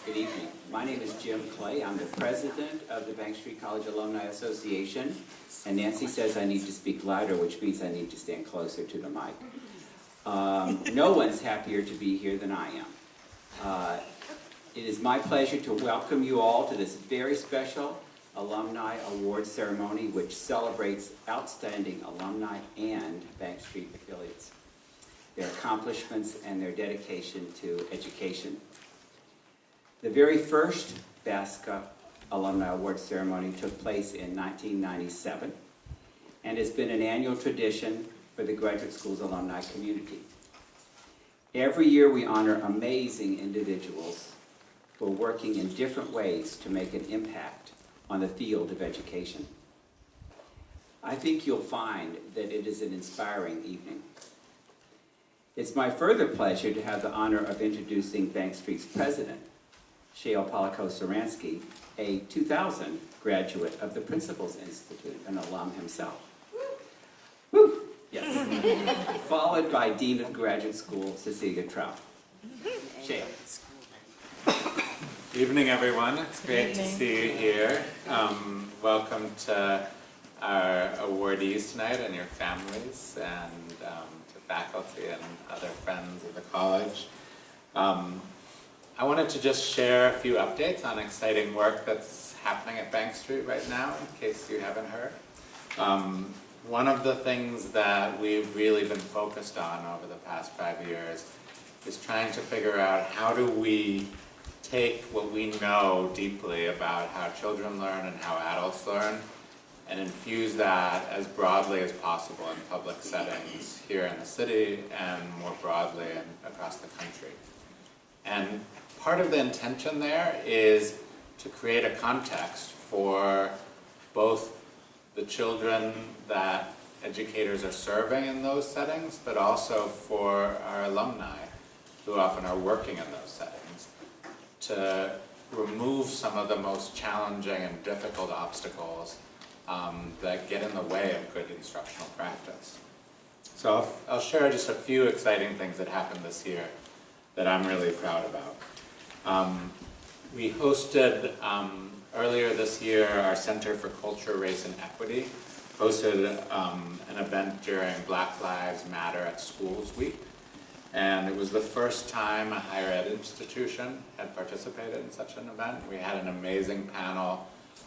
Good evening. My name is Jim Clay. I'm the president of the Bank Street College Alumni Association. And Nancy says I need to speak louder, which means I need to stand closer to the mic. No one's happier to be here than I am. It is my pleasure to welcome you all to this very special Alumni Awards ceremony, which celebrates outstanding alumni and Bank Street affiliates, their accomplishments and their dedication to education. The very first BASCA Alumni Awards ceremony took place in 1997 and has been an annual tradition for the Graduate School's alumni community. Every year we honor amazing individuals who are working in different ways to make an impact on the field of education. I think you'll find that it is an inspiring evening. It's my further pleasure to have the honor of introducing Bank Street's president, Shale Polako-Saransky, a 2000 graduate of the Principals Institute, an alum himself. Woo! Yes. Followed by Dean of Graduate School, Cecilia Trout. Shale. Evening, everyone. It's great to see you here. Welcome to our awardees tonight and your families, and to faculty and other friends of the college. I wanted to just share a few updates on exciting work that's happening at Bank Street right now, in case you haven't heard. One of the things that we've really been focused on over the past 5 years is trying to figure out how do we take what we know deeply about how children learn and how adults learn and infuse that as broadly as possible in public settings here in the city and more broadly across the country. And part of the intention there is to create a context for both the children that educators are serving in those settings, but also for our alumni who often are working in those settings, to remove some of the most challenging and difficult obstacles that get in the way of good instructional practice. So I'll share just a few exciting things that happened this year that I'm really proud about. We hosted earlier this year, our Center for Culture, Race, and Equity hosted an event during Black Lives Matter at Schools Week. And it was the first time a higher ed institution had participated in such an event. We had an amazing panel,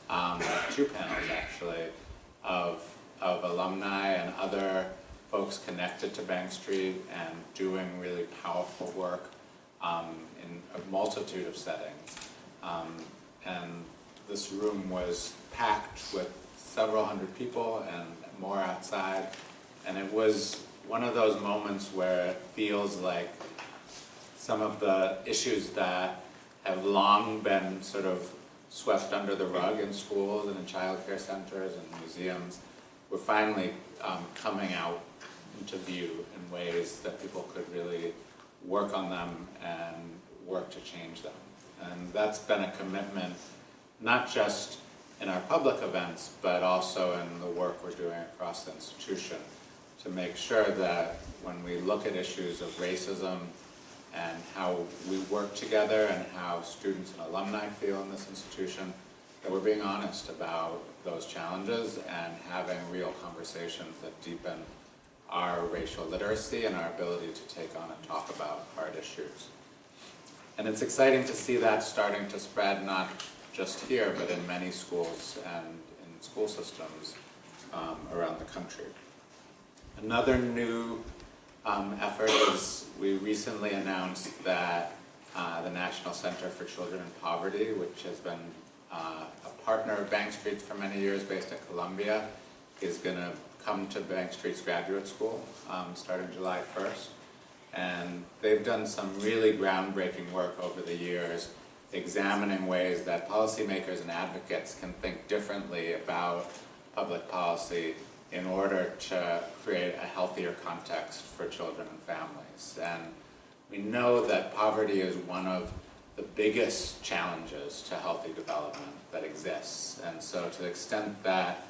2 panels actually, of alumni and other folks connected to Bank Street and doing really powerful work in a multitude of settings. And this room was packed with several hundred people and more outside. And it was one of those moments where it feels like some of the issues that have long been sort of swept under the rug in schools and in child care centers and museums were finally coming out into view in ways that people could really work on them and work to change them. And that's been a commitment, not just in our public events, but also in the work we're doing across the institution to make sure that when we look at issues of racism and how we work together and how students and alumni feel in this institution, that we're being honest about those challenges and having real conversations that deepen our racial literacy and our ability to take on and talk about hard issues. And it's exciting to see that starting to spread not just here, but in many schools and in school systems around the country. Another new effort is we recently announced that the National Center for Children in Poverty, which has been a partner of Bank Street's for many years based at Columbia, is going to come to Bank Street's graduate school starting July 1st. And they've done some really groundbreaking work over the years examining ways that policymakers and advocates can think differently about public policy in order to create a healthier context for children and families. And we know that poverty is one of the biggest challenges to healthy development that exists. And so to the extent that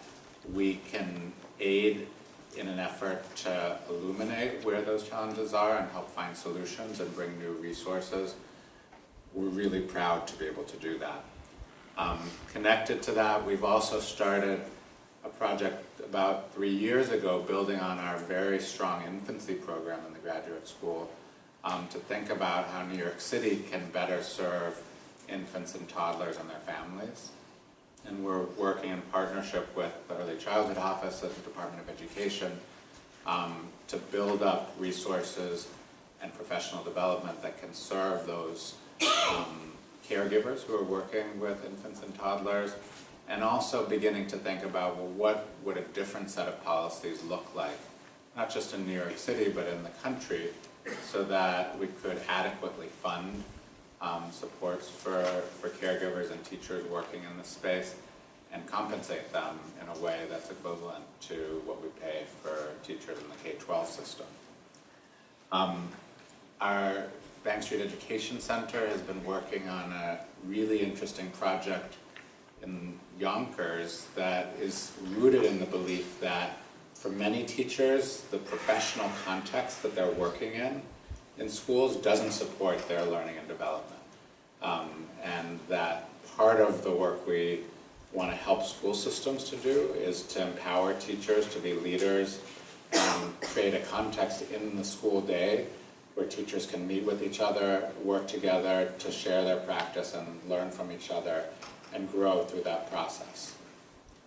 we can aid in an effort to illuminate where those challenges are and help find solutions and bring new resources, we're really proud to be able to do that. Connected to that, we've also started a project about 3 years ago building on our very strong infancy program in the graduate school to think about how New York City can better serve infants and toddlers and their families. And we're working in partnership with the Early Childhood Office at the Department of Education to build up resources and professional development that can serve those caregivers who are working with infants and toddlers, and also beginning to think about, well, what would a different set of policies look like, not just in New York City, but in the country, so that we could adequately fund supports for caregivers and teachers working in this space, and compensate them in a way that's equivalent to what we pay for teachers in the K-12 system. Our Bank Street Education Center has been working on a really interesting project in Yonkers that is rooted in the belief that for many teachers, the professional context that they're working in schools doesn't support their learning and development. And that part of the work we want to help school systems to do is to empower teachers to be leaders and create a context in the school day where teachers can meet with each other, work together to share their practice and learn from each other and grow through that process.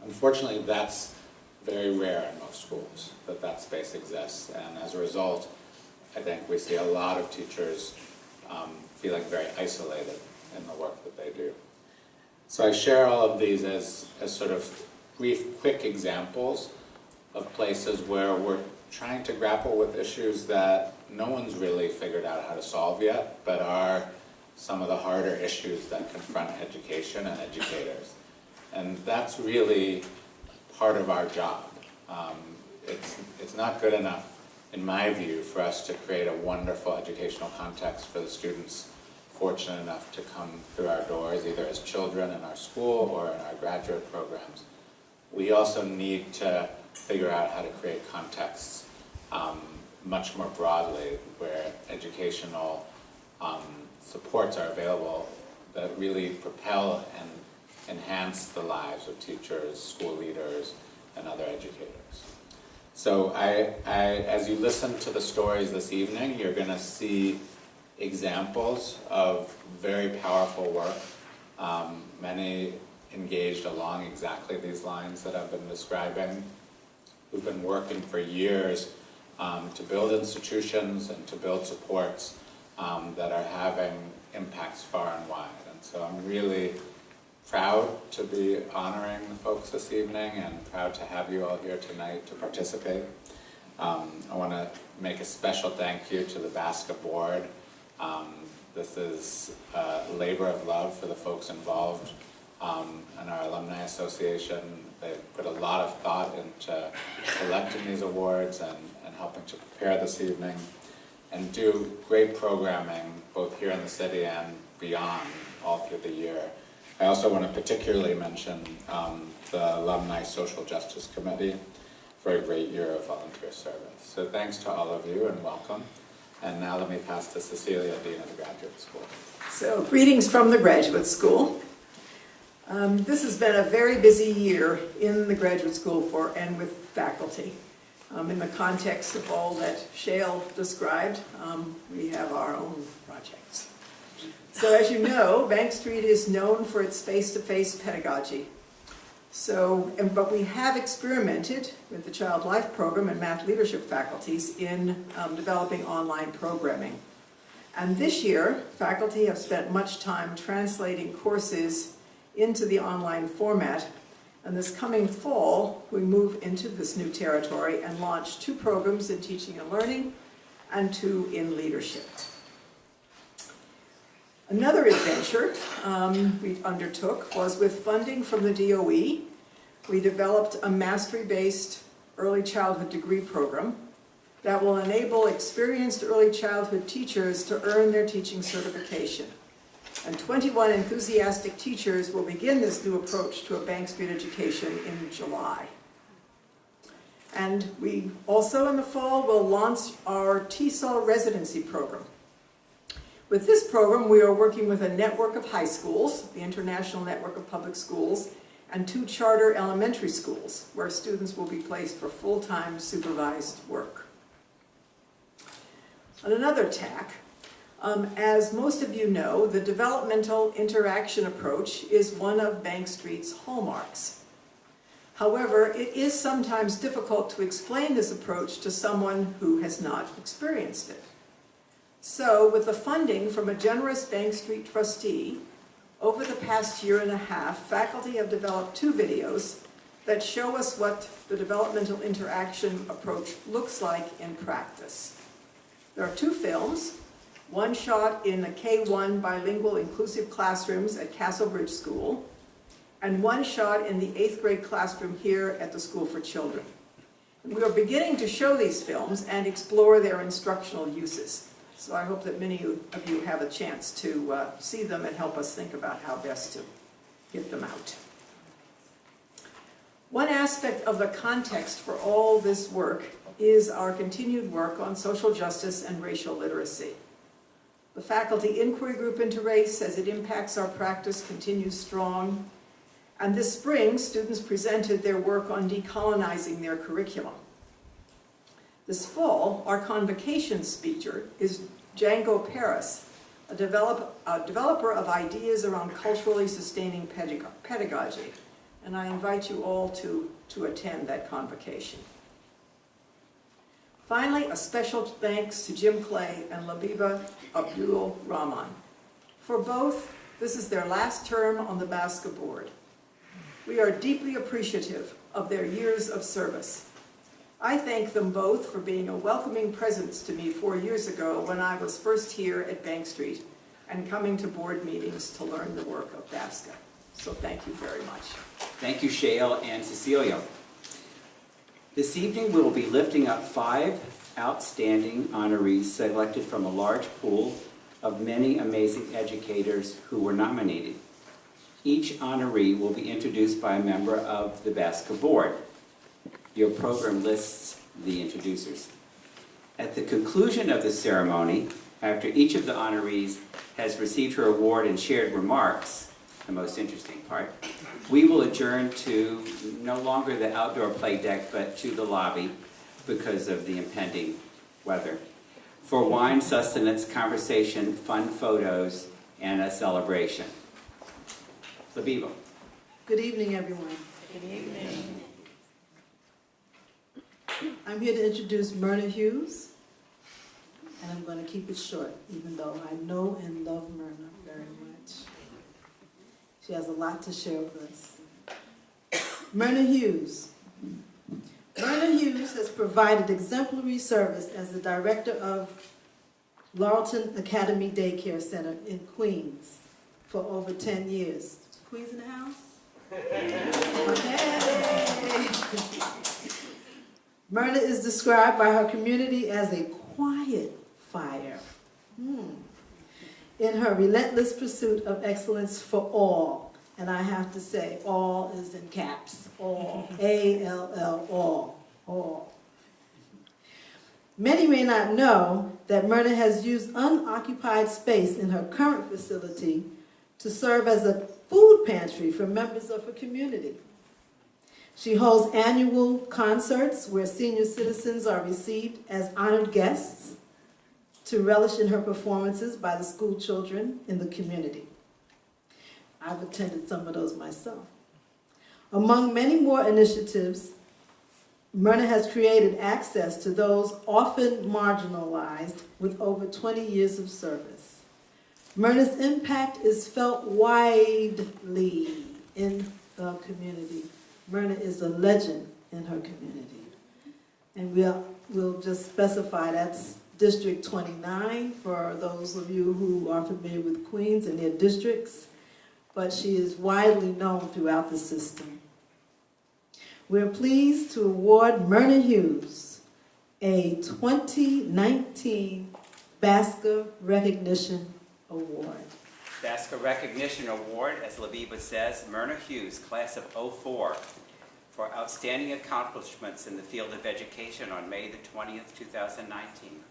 Unfortunately, that's very rare in most schools, that space exists, and as a result, I think we see a lot of teachers feeling very isolated in the work that they do. So I share all of these as sort of brief, quick examples of places where we're trying to grapple with issues that no one's really figured out how to solve yet, but are some of the harder issues that confront education and educators. And that's really part of our job. It's not good enough, in my view, for us to create a wonderful educational context for the students fortunate enough to come through our doors, either as children in our school or in our graduate programs. We also need to figure out how to create contexts much more broadly where educational supports are available that really propel and enhance the lives of teachers, school leaders, and other educators. So as you listen to the stories this evening, you're going to see examples of very powerful work, many engaged along exactly these lines that I've been describing, who've been working for years to build institutions and to build supports that are having impacts far and wide. And so I'm really proud to be honoring the folks this evening and proud to have you all here tonight to participate. I want to make a special thank you to the BASCA board. This is a labor of love for the folks involved in our Alumni Association. They've put a lot of thought into selecting these awards and helping to prepare this evening and do great programming both here in the city and beyond all through the year. I also want to particularly mention the Alumni Social Justice Committee for a great year of volunteer service. So thanks to all of you and welcome. And now let me pass to Cecilia, Dean of the Graduate School. So greetings from the Graduate School. This has been a very busy year in the Graduate School and with faculty. In the context of all that Shale described, we have our own projects. So as you know, Bank Street is known for its face-to-face pedagogy. But we have experimented with the Child Life Program and math leadership faculties in developing online programming. And this year, faculty have spent much time translating courses into the online format. And this coming fall, we move into this new territory and launch 2 programs in teaching and learning and 2 in leadership. Another adventure we undertook was with funding from the DOE. We developed a mastery-based early childhood degree program that will enable experienced early childhood teachers to earn their teaching certification. And 21 enthusiastic teachers will begin this new approach to a Bank Street education in July. And we also in the fall will launch our TESOL residency program, With this program, we are working with a network of high schools, the International Network of Public Schools, and 2 charter elementary schools, where students will be placed for full-time supervised work. On another tack, as most of you know, the developmental interaction approach is one of Bank Street's hallmarks. However, it is sometimes difficult to explain this approach to someone who has not experienced it. So, with the funding from a generous Bank Street trustee, over the past year and a half, faculty have developed 2 videos that show us what the developmental interaction approach looks like in practice. There are 2 films, one shot in the K-1 bilingual inclusive classrooms at Castlebridge School, and one shot in the 8th grade classroom here at the School for Children. And we are beginning to show these films and explore their instructional uses. So I hope that many of you have a chance to see them and help us think about how best to get them out. One aspect of the context for all this work is our continued work on social justice and racial literacy. The Faculty Inquiry Group into Race, as it impacts our practice, continues strong. And this spring, students presented their work on decolonizing their curriculum. This fall, our convocation speaker is Django Paris, a developer of ideas around culturally sustaining pedagogy. And I invite you all to attend that convocation. Finally, a special thanks to Jim Clay and Labiba Abdul Rahman. For both, this is their last term on the BASCA board. We are deeply appreciative of their years of service. I thank them both for being a welcoming presence to me 4 years ago when I was first here at Bank Street and coming to board meetings to learn the work of BASCA. So thank you very much. Thank you, Shale and Cecilia. This evening we will be lifting up 5 outstanding honorees selected from a large pool of many amazing educators who were nominated. Each honoree will be introduced by a member of the BASCA board. Your program lists the introducers. At the conclusion of the ceremony, after each of the honorees has received her award and shared remarks, the most interesting part, we will adjourn to no longer the outdoor play deck, but to the lobby because of the impending weather, for wine, sustenance, conversation, fun photos, and a celebration. Labiba. Good evening, everyone. Good evening. I'm here to introduce Myrna Hughes, and I'm going to keep it short, even though I know and love Myrna very much. She has a lot to share with us. Myrna Hughes. Myrna Hughes has provided exemplary service as the director of Laurelton Academy Daycare Center in Queens for over 10 years. Queens in the house? Okay. Myrna is described by her community as a quiet fire in her relentless pursuit of excellence for all. And I have to say, all is in caps. All. A-L-L, all. Many may not know that Myrna has used unoccupied space in her current facility to serve as a food pantry for members of her community. She holds annual concerts where senior citizens are received as honored guests to relish in her performances by the school children in the community. I've attended some of those myself. Among many more initiatives, Myrna has created access to those often marginalized with over 20 years of service. Myrna's impact is felt widely in the community. Myrna is a legend in her community. And we'll just specify that's District 29 for those of you who are familiar with Queens and their districts, but she is widely known throughout the system. We're pleased to award Myrna Hughes a 2019 BASCA Recognition Award. BASCA Recognition Award, as Labiba says, Myrna Hughes, class of '04, for outstanding accomplishments in the field of education on May the 20th, 2019.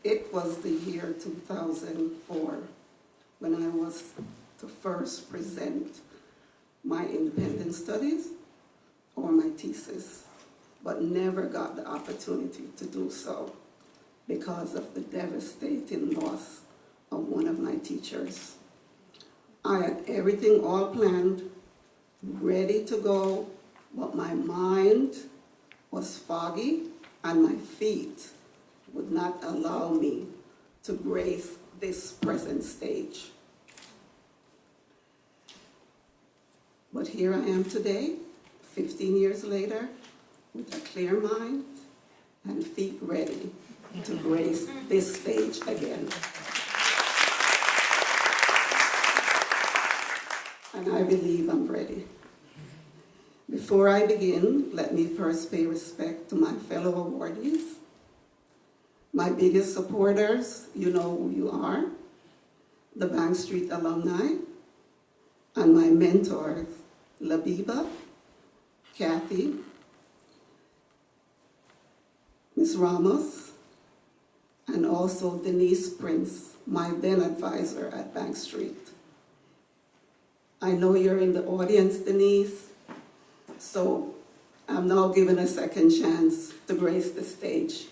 It was the year 2004 when I was to first present my independent studies or my thesis, but never got the opportunity to do so because of the devastating loss of one of my teachers. I had everything all planned, ready to go, but my mind was foggy and my feet would not allow me to grace this present stage. But here I am today, 15 years later, with a clear mind and feet ready to grace this stage again. And I believe I'm ready. Before I begin, let me first pay respect to my fellow awardees. My biggest supporters, you know who you are, the Bank Street alumni, and my mentors, Labiba, Kathy, Ms. Ramos, and also Denise Prince, my then advisor at Bank Street. I know you're in the audience, Denise, so I'm now given a second chance to grace the stage.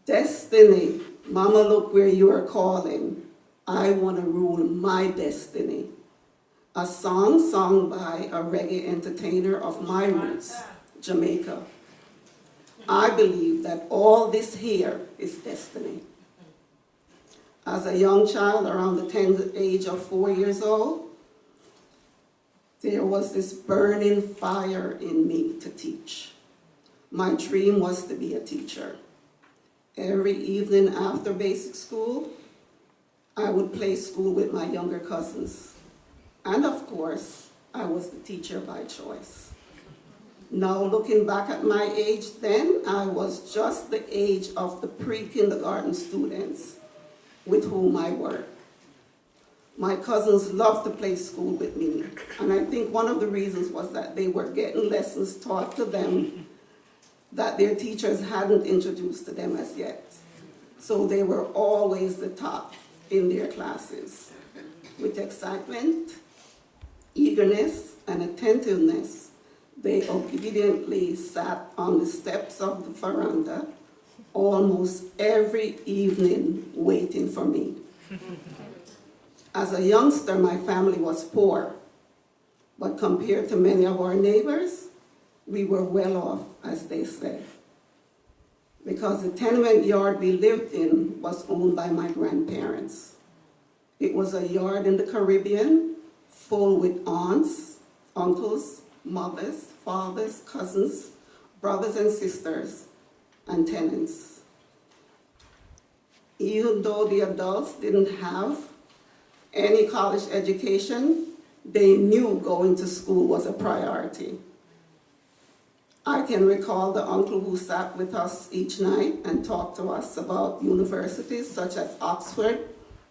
Destiny, Mama, look where you are calling. I want to rule my destiny. A song sung by a reggae entertainer of my roots, Jamaica. I believe that all this here is destiny. As a young child, around the tender age of 4 years old, there was this burning fire in me to teach. My dream was to be a teacher. Every evening after basic school, I would play school with my younger cousins. And of course, I was the teacher by choice. Now looking back at my age then, I was just the age of the pre-kindergarten students with whom I worked. My cousins loved to play school with me, and I think one of the reasons was that they were getting lessons taught to them that their teachers hadn't introduced to them as yet. So they were always the top in their classes. With excitement, eagerness, and attentiveness, they obediently sat on the steps of the veranda almost every evening waiting for me. As a youngster, my family was poor, but compared to many of our neighbors, we were well off, as they say, because the tenement yard we lived in was owned by my grandparents. It was a yard in the Caribbean, full with aunts, uncles, mothers, fathers, cousins, brothers and sisters, and tenants. Even though the adults didn't have any college education, they knew going to school was a priority. I can recall the uncle who sat with us each night and talked to us about universities such as Oxford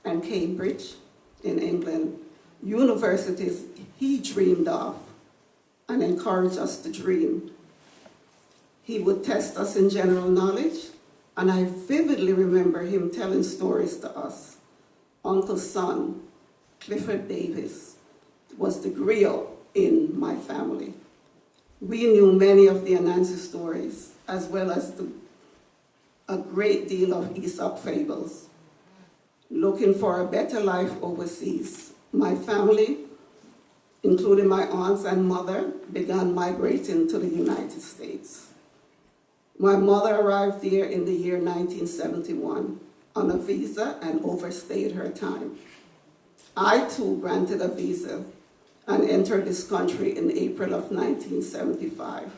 and Cambridge in England, universities he dreamed of and encouraged us to dream. He would test us in general knowledge, and I vividly remember him telling stories to us. Uncle's son, Clifford Davis, was the griot in my family. We knew many of the Anansi stories, as well as a great deal of Aesop fables. Looking for a better life overseas, my family, including my aunts and mother, began migrating to the United States. My mother arrived there in the year 1971 on a visa and overstayed her time. I too granted a visa and entered this country in April of 1975.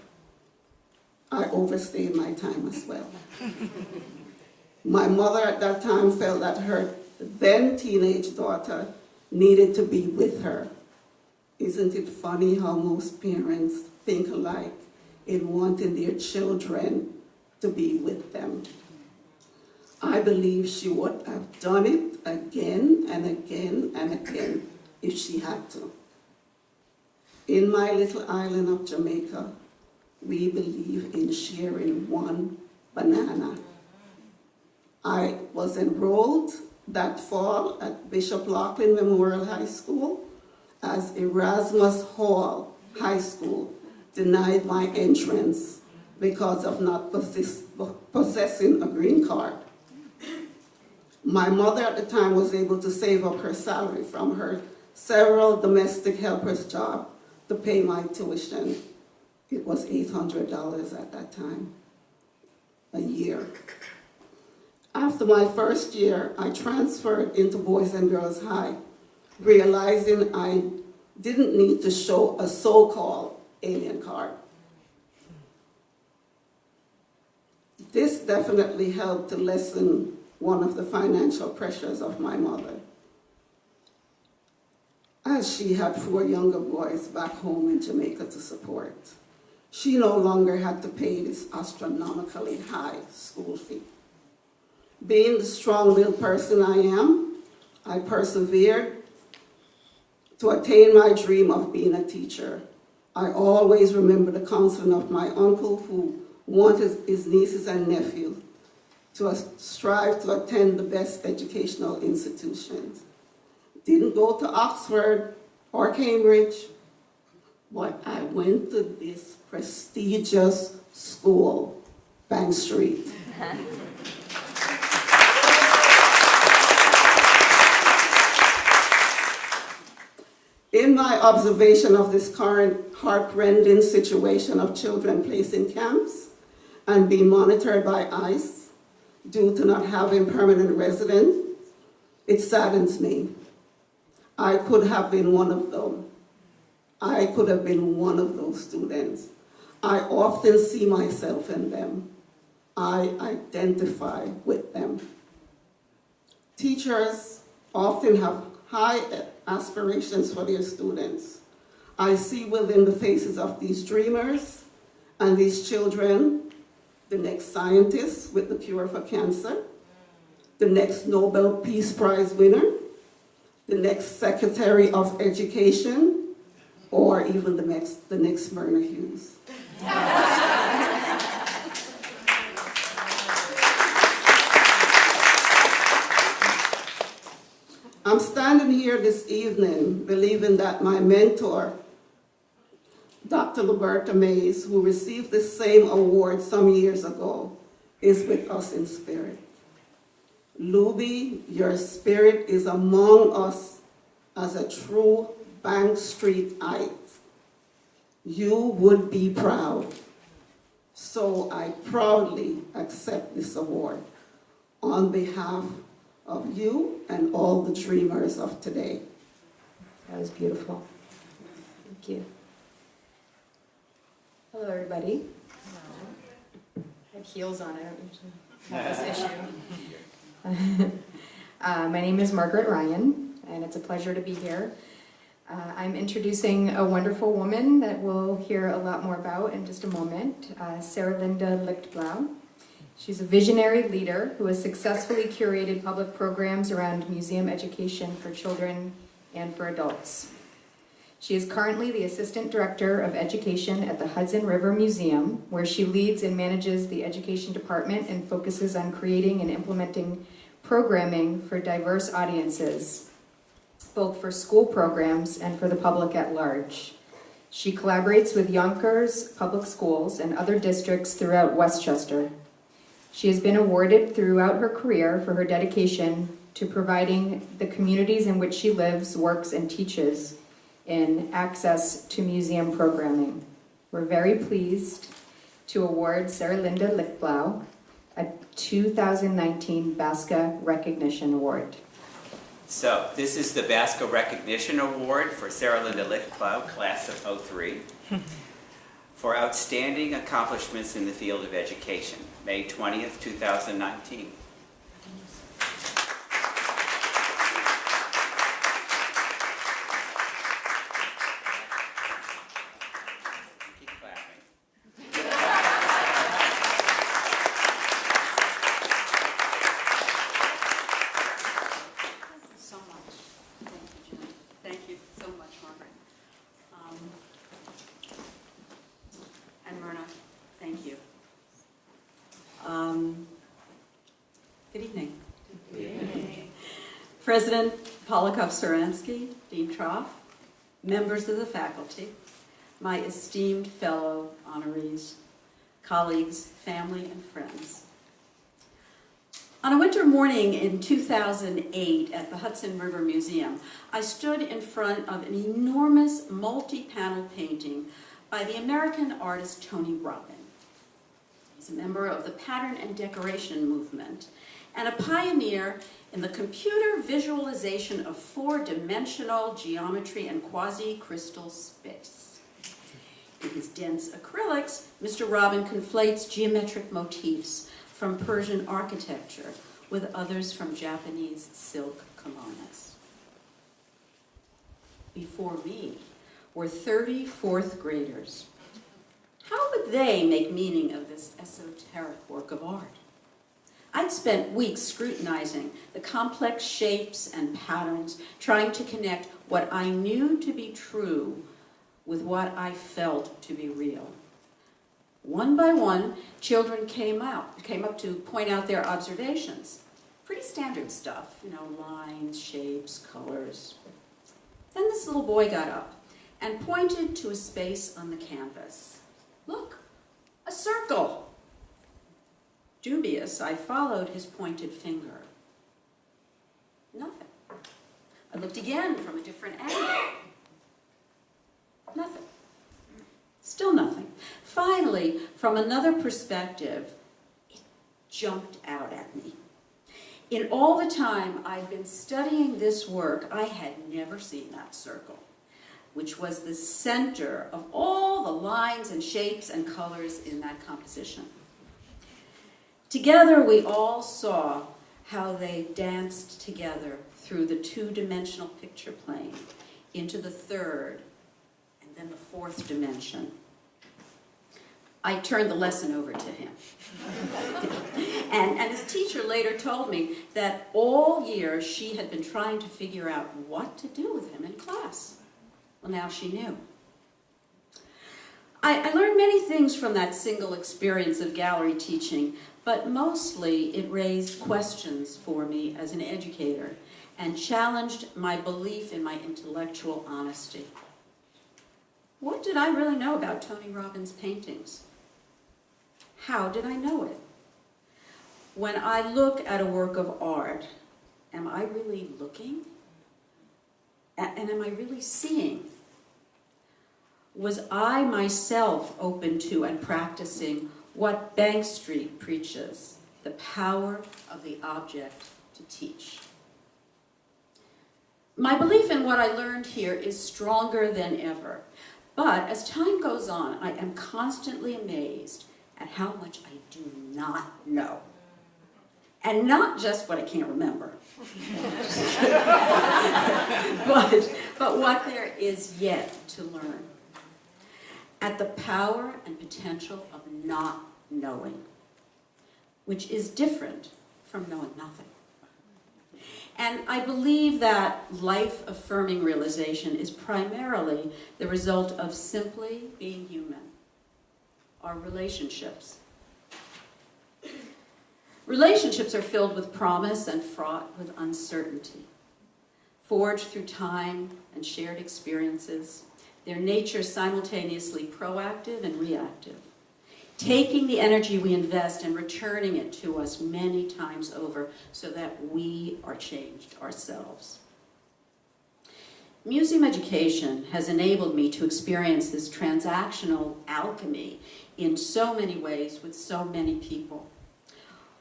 I overstayed my time as well. My mother at that time felt that her then teenage daughter needed to be with her. Isn't it funny how most parents think alike in wanting their children to be with them? I believe she would have done it again and again and again if she had to. In my little island of Jamaica, we believe in sharing one banana I was enrolled that fall at Bishop Loughlin Memorial High School as Erasmus Hall High School denied my entrance because of not possessing a green card. My mother at the time was able to save up her salary from her several domestic helpers' jobs to pay my tuition. It was $800 at that time, a year. After my first year, I transferred into Boys and Girls High, realizing I didn't need to show a so-called alien card. This definitely helped to lessen one of the financial pressures of my mother, as she had 4 younger boys back home in Jamaica to support. She no longer had to pay this astronomically high school fee. Being the strong-willed person I am, I persevered to attain my dream of being a teacher. I always remember the counseling of my uncle who wanted his nieces and nephews to strive to attend the best educational institutions. Didn't go to Oxford or Cambridge, but I went to this prestigious school, Bank Street. In my observation of this current heart-rending situation of children placed in camps and being monitored by ICE due to not having permanent residence, it saddens me. I could have been one of them. I could have been one of those students. I often see myself in them. I identify with them. Teachers often have high aspirations for their students. I see within the faces of these dreamers and these children the next scientists with the cure for cancer, the next Nobel Peace Prize winner, the next Secretary of Education, or even the next Myrna Hughes. I'm standing here this evening believing that my mentor, Dr. Luberta Mays, who received this same award some years ago, is with us in spirit. Luby, your spirit is among us as a true Bank Streetite. You would be proud. So I proudly accept this award on behalf of you and all the dreamers of today. That was beautiful. Thank you. Hello, everybody. Hello. I have heels on. I don't usually have this issue. My name is Margaret Ryan, and it's a pleasure to be here. I'm introducing a wonderful woman that we'll hear a lot more about in just a moment, Saralinda Lichtblau. She's a visionary leader who has successfully curated public programs around museum education for children and for adults. She is currently the Assistant Director of Education at the Hudson River Museum, where she leads and manages the education department and focuses on creating and implementing programming for diverse audiences, both for school programs and for the public at large. She collaborates with Yonkers Public Schools and other districts throughout Westchester. She has been awarded throughout her career for her dedication to providing the communities in which she lives, works, and teaches in access to museum programming. We're very pleased to award Saralinda Lichtblau a 2019 BASCA Recognition Award. So this is the BASCA Recognition Award for Saralinda Lichtblau, class of '03, for outstanding accomplishments in the field of education, May 20th, 2019. Keep clapping. So much. Thank you, Jen. Thank you so much, Margaret. And Myrna, thank you. Good evening. President Polikoff-Saransky, Dean Troff, members of the faculty, my esteemed fellow honorees, colleagues, family, and friends. On a winter morning in 2008 at the Hudson River Museum, I stood in front of an enormous multi-panel painting by the American artist Tony Robin. He's a member of the pattern and decoration movement and a pioneer in the computer visualization of four-dimensional geometry and quasi-crystal space. In his dense acrylics, Mr. Robin conflates geometric motifs from Persian architecture with others from Japanese silk kimonos. Before me were 30 fourth graders. How would they make meaning of this esoteric work of art? I'd spent weeks scrutinizing the complex shapes and patterns, trying to connect what I knew to be true with what I felt to be real. One by one, children came up to point out their observations. Pretty standard stuff, lines, shapes, colors. Then this little boy got up and pointed to a space on the canvas. Look, a circle. Dubious, I followed his pointed finger. Nothing. I looked again from a different angle. Nothing. Still nothing. Finally, from another perspective, it jumped out at me. In all the time I'd been studying this work, I had never seen that circle, which was the center of all the lines and shapes and colors in that composition. Together, we all saw how they danced together through the two-dimensional picture plane into the third and then the fourth dimension. I turned the lesson over to him. and his teacher later told me that all year she had been trying to figure out what to do with him in class. Well, now she knew. I learned many things from that single experience of gallery teaching, but mostly it raised questions for me as an educator and challenged my belief in my intellectual honesty. What did I really know about Tony Robbins' paintings? How did I know it? When I look at a work of art, am I really looking? And am I really seeing? Was I myself open to and practicing what Bank Street preaches, the power of the object to teach? My belief in what I learned here is stronger than ever. But as time goes on, I am constantly amazed at how much I do not know. And not just what I can't remember, but what there is yet to learn. At the power and potential of not knowing, which is different from knowing nothing. And I believe that life-affirming realization is primarily the result of simply being human. Our relationships. Relationships are filled with promise and fraught with uncertainty. Forged through time and shared experiences, their nature simultaneously proactive and reactive, taking the energy we invest and returning it to us many times over so that we are changed ourselves. Museum education has enabled me to experience this transactional alchemy in so many ways with so many people.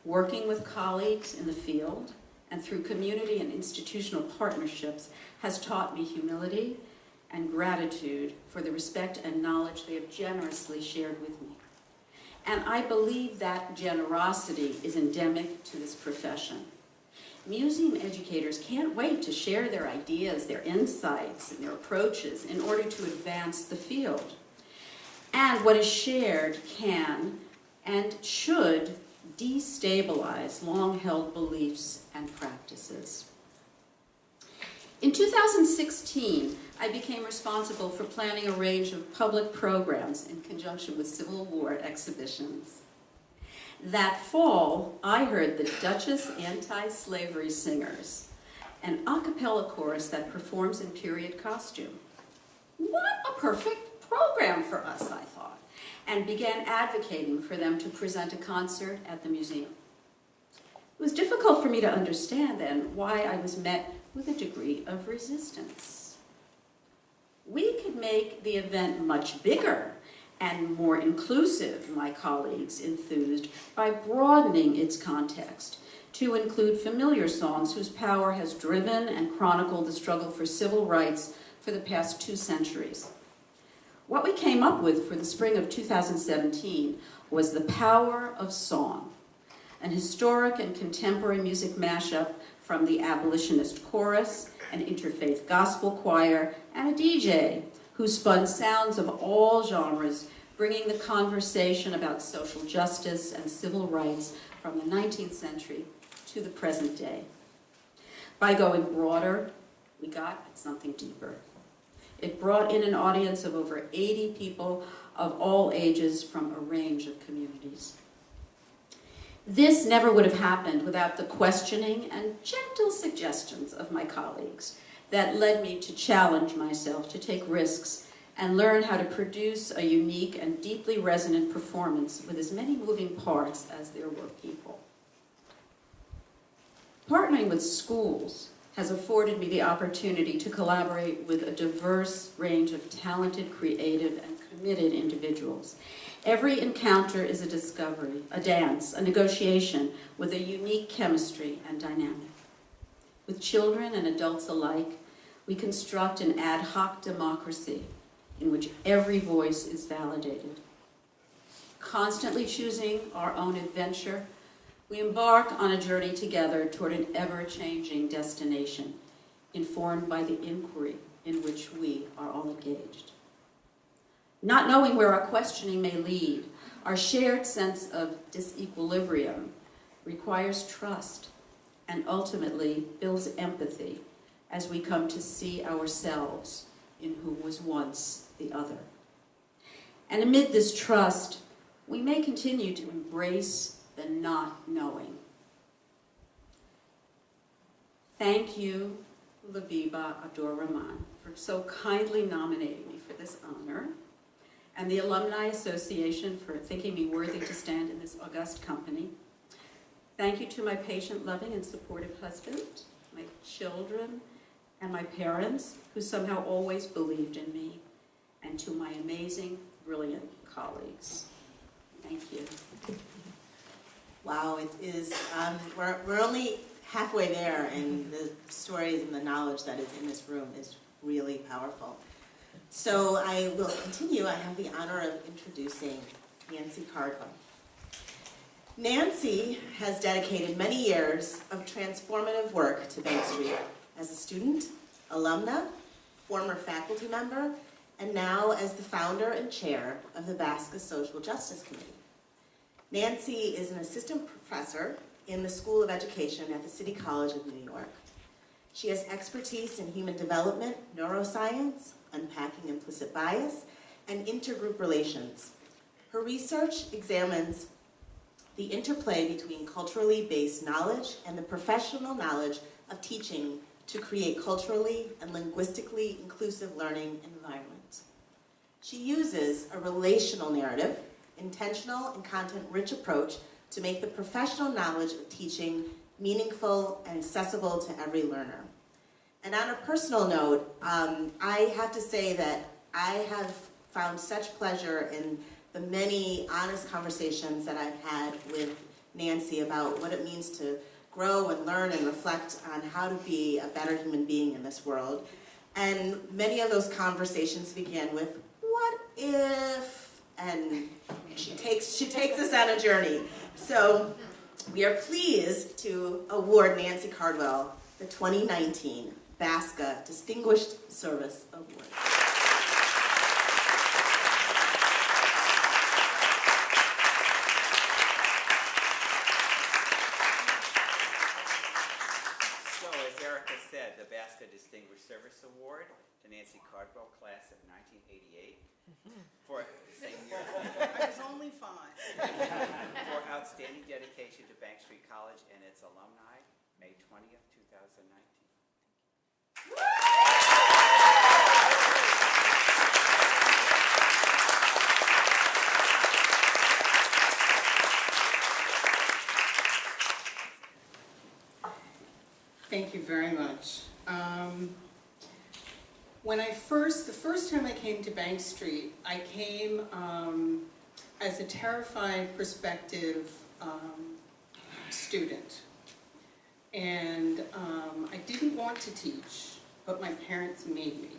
Working with colleagues in the field and through community and institutional partnerships has taught me humility and gratitude for the respect and knowledge they have generously shared with me. And I believe that generosity is endemic to this profession. Museum educators can't wait to share their ideas, their insights, and their approaches in order to advance the field. And what is shared can and should destabilize long-held beliefs and practices. In 2016, I became responsible for planning a range of public programs in conjunction with Civil War exhibitions. That fall, I heard the Duchess Anti-Slavery Singers an a cappella chorus that performs in period costume. What a perfect program for us, I thought, and began advocating for them to present a concert at the museum. It was difficult for me to understand then why I was met with a degree of resistance. We could make the event much bigger and more inclusive, my colleagues enthused, by broadening its context to include familiar songs whose power has driven and chronicled the struggle for civil rights for the past 2 centuries. What we came up with for the spring of 2017 was The Power of Song, an historic and contemporary music mashup from the abolitionist chorus, an interfaith gospel choir, and a DJ who spun sounds of all genres, bringing the conversation about social justice and civil rights from the 19th century to the present day. By going broader, we got at something deeper. It brought in an audience of over 80 people of all ages from a range of communities. This never would have happened without the questioning and gentle suggestions of my colleagues that led me to challenge myself to take risks and learn how to produce a unique and deeply resonant performance with as many moving parts as there were people. Partnering with schools has afforded me the opportunity to collaborate with a diverse range of talented, creative, and committed individuals. Every encounter is a discovery, a dance, a negotiation with a unique chemistry and dynamic. With children and adults alike, we construct an ad hoc democracy in which every voice is validated. Constantly choosing our own adventure, we embark on a journey together toward an ever-changing destination, informed by the inquiry in which we are all engaged. Not knowing where our questioning may lead, our shared sense of disequilibrium requires trust and ultimately builds empathy as we come to see ourselves in who was once the other. And amid this trust, we may continue to embrace the not knowing. Thank you, Labiba Abdur-Rahman, for so kindly nominating me for this honor, and the Alumni Association for thinking me worthy to stand in this august company. Thank you to my patient, loving, and supportive husband, my children, and my parents, who somehow always believed in me, and to my amazing, brilliant colleagues. Thank you. Wow, it is, we're only halfway there, and the stories and the knowledge that is in this room is really powerful. So I will continue. I have the honor of introducing Nancy Cardwell. Nancy has dedicated many years of transformative work to Bank Street as a student, alumna, former faculty member, and now as the founder and chair of the BASCA Social Justice Committee. Nancy is an assistant professor in the School of Education at the City College of New York. She has expertise in human development, neuroscience, unpacking implicit bias, and intergroup relations. Her research examines the interplay between culturally based knowledge and the professional knowledge of teaching to create culturally and linguistically inclusive learning environments. She uses a relational narrative, intentional and content-rich approach to make the professional knowledge of teaching meaningful and accessible to every learner. And on a personal note, I have to say that I have found such pleasure in the many honest conversations that I've had with Nancy about what it means to grow and learn and reflect on how to be a better human being in this world. And many of those conversations began with, what if? And she takes us on a journey. So we are pleased to award Nancy Cardwell the 2019 BASCA Distinguished Service Award. So, as Erica said, the BASCA Distinguished Service Award to Nancy Cardwell, class of 1988, for the same year. I was only 5. For outstanding dedication to Bank Street College and its alumni, May 20th, 2019. Thank you very much. The first time I came to Bank Street, I came as a terrified prospective student. And I didn't want to teach, but my parents made me.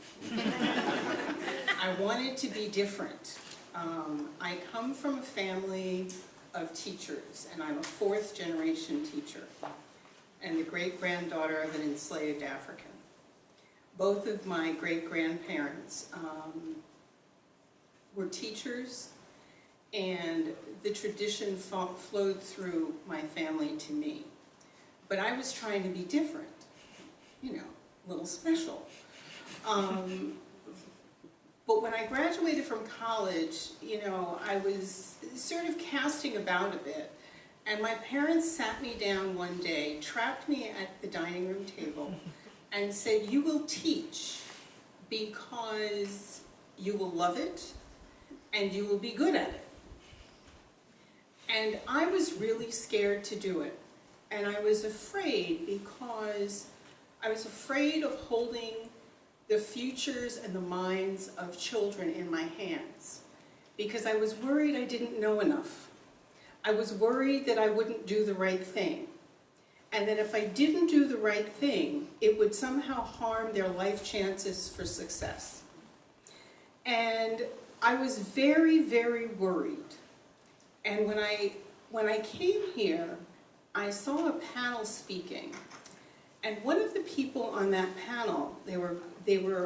I wanted to be different. I come from a family of teachers, and I'm a fourth generation teacher, and the great-granddaughter of an enslaved African. Both of my great-grandparents were teachers, and the tradition flowed through my family to me. But I was trying to be different, you know, a little special. But when I graduated from college, you know, I was sort of casting about a bit. And my parents sat me down one day, trapped me at the dining room table, and said, "You will teach because you will love it and you will be good at it." And I was really scared to do it. And I was afraid because I was afraid of holding the futures and the minds of children in my hands, because I was worried I didn't know enough. I was worried that I wouldn't do the right thing, and that if I didn't do the right thing, it would somehow harm their life chances for success. And I was very, very worried. And when I came here, I saw a panel speaking, and one of the people on that panel, they were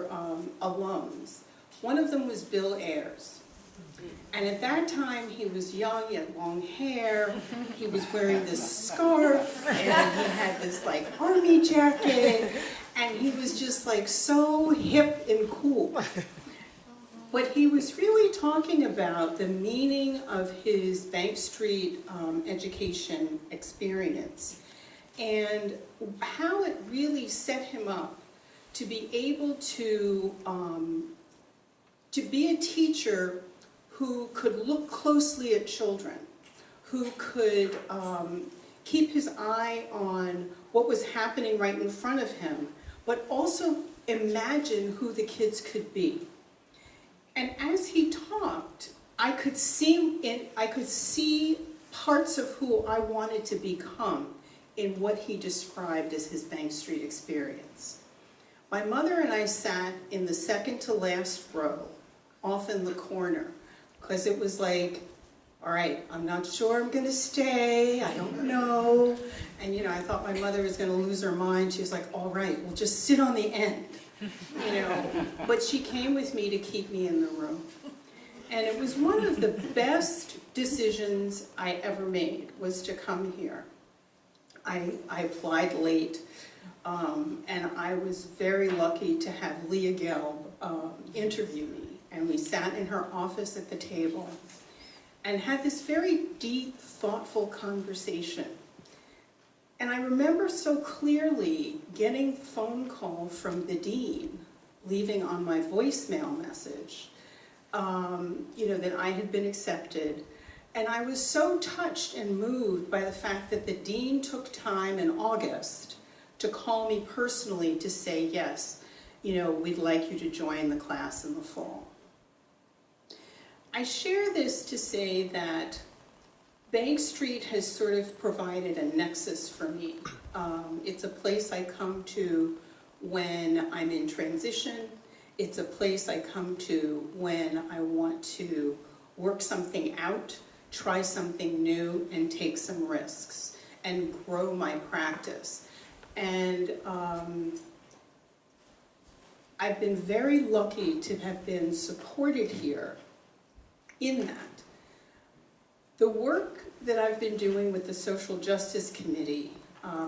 alums. One of them was Bill Ayers. And at that time, he was young, he had long hair, he was wearing this scarf, and he had this like army jacket, and he was just like so hip and cool. But he was really talking about the meaning of his Bank Street education experience, and how it really set him up to be able to be a teacher who could look closely at children, who could keep his eye on what was happening right in front of him, but also imagine who the kids could be. And as he talked, I could see parts of who I wanted to become in what he described as his Bank Street experience. My mother and I sat in the second to last row, off in the corner, because it was like, all right, I'm not sure I'm gonna stay, I don't know. And you know, I thought my mother was gonna lose her mind. She was like, all right, we'll just sit on the end, you know. But she came with me to keep me in the room. And it was one of the best decisions I ever made, was to come here. I applied late, and I was very lucky to have Leah Gelb interview me. And we sat in her office at the table and had this very deep, thoughtful conversation. And I remember so clearly getting a phone call from the dean, leaving on my voicemail message, you know, that I had been accepted. And I was so touched and moved by the fact that the dean took time in August to call me personally to say, yes, you know, we'd like you to join the class in the fall. I share this to say that Bank Street has sort of provided a nexus for me. It's a place I come to when I'm in transition. It's a place I come to when I want to work something out, try something new, and take some risks, and grow my practice. And I've been very lucky to have been supported here in that. The work that I've been doing with the Social Justice Committee